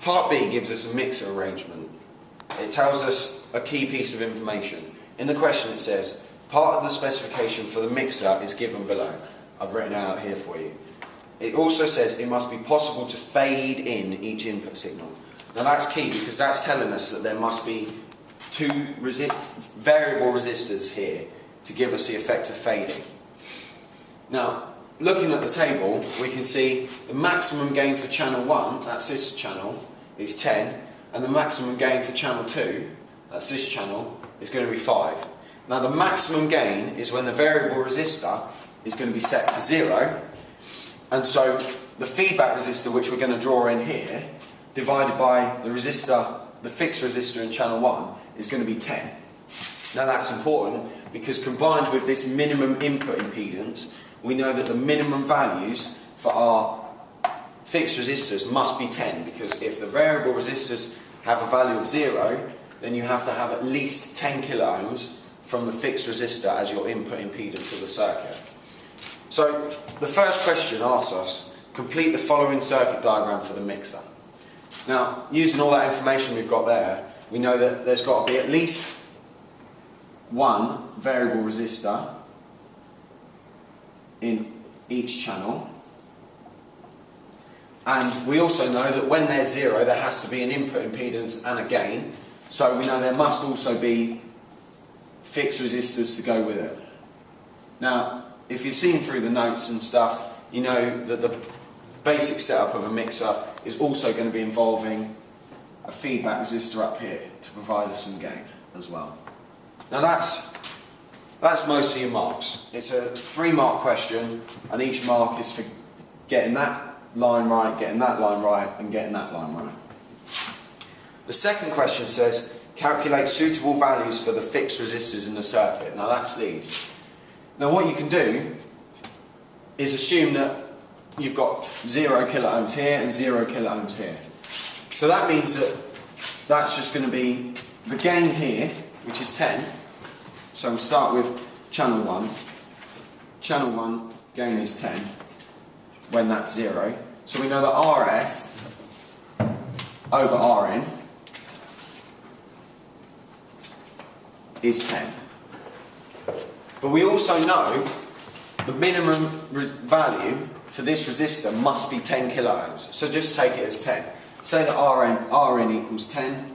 Part B gives us a mixer arrangement. It tells us a key piece of information. In the question it says, part of the specification for the mixer is given below. I've written it out here for you. It also says it must be possible to fade in each input signal. Now that's key because that's telling us that there must be two variable resistors here to give us the effect of fading. Now, looking at the table, we can see the maximum gain for channel 1, that's this channel, is 10, and the maximum gain for channel 2, that's this channel, is going to be 5. Now the maximum gain is when the variable resistor is going to be set to 0, and so the feedback resistor, which we're going to draw in here, divided by the resistor, the fixed resistor in channel 1, is going to be 10. Now that's important because combined with this minimum input impedance, we know that the minimum values for our fixed resistors must be 10, because if the variable resistors have a value of 0, then you have to have at least 10 kiloohms from the fixed resistor as your input impedance of the circuit. So the first question asks us, complete the following circuit diagram for the mixer. Now, using all that information we've got there, we know that there's got to be at least one variable resistor in each channel, and we also know that when there's 0 there has to be an input impedance and a gain, so we know there must also be fixed resistors to go with it. Now if you've seen through the notes and stuff, you know that the basic setup of a mixer is also going to be involving a feedback resistor up here to provide us some gain as well. Now that's most of your marks. It's a 3-mark question, and each mark is for getting that line right, getting that line right, and getting that line right. The second question says, calculate suitable values for the fixed resistors in the circuit. Now that's these. Now what you can do is assume that you've got 0 kiloohms here and 0 kiloohms here. So that means that that's just going to be the gain here, which is 10. So we'll start with channel 1. Channel 1 gain is 10 when that's 0. So we know that RF over Rn is 10. But we also know the minimum value for this resistor must be 10 kiloohms. So just take it as 10. Say that Rn equals 10.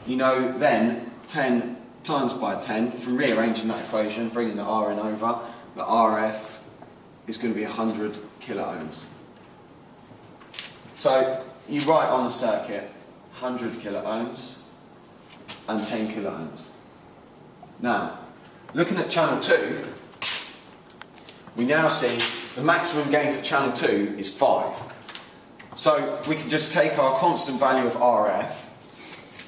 You know then 10 times by 10, from rearranging that equation, bringing the Rn over, the RF is going to be 100 kiloohms. So you write on the circuit 100 kiloohms and 10 kiloohms. Now, looking at channel 2, we now see the maximum gain for channel 2 is 5. So we can just take our constant value of RF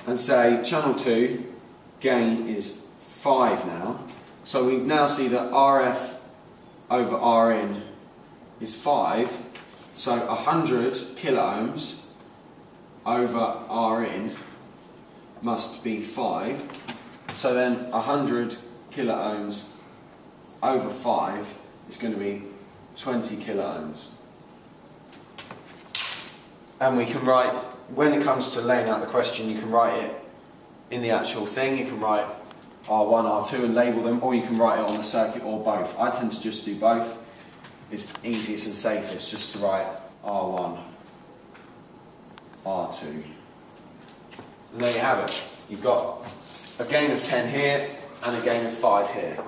and say channel 2 gain is 5 now. So we now see that RF over Rn is 5. So 100 kiloohms over Rn must be 5. So then 100 kiloohms over 5 is going to be 20 kiloohms. And we can write, when it comes to laying out the question, you can write it in the actual thing. You can write R1, R2 and label them, or you can write it on the circuit, or both. I tend to just do both. It's easiest and safest just to write R1, R2. And there you have it. You've got a gain of 10 here and a gain of 5 here.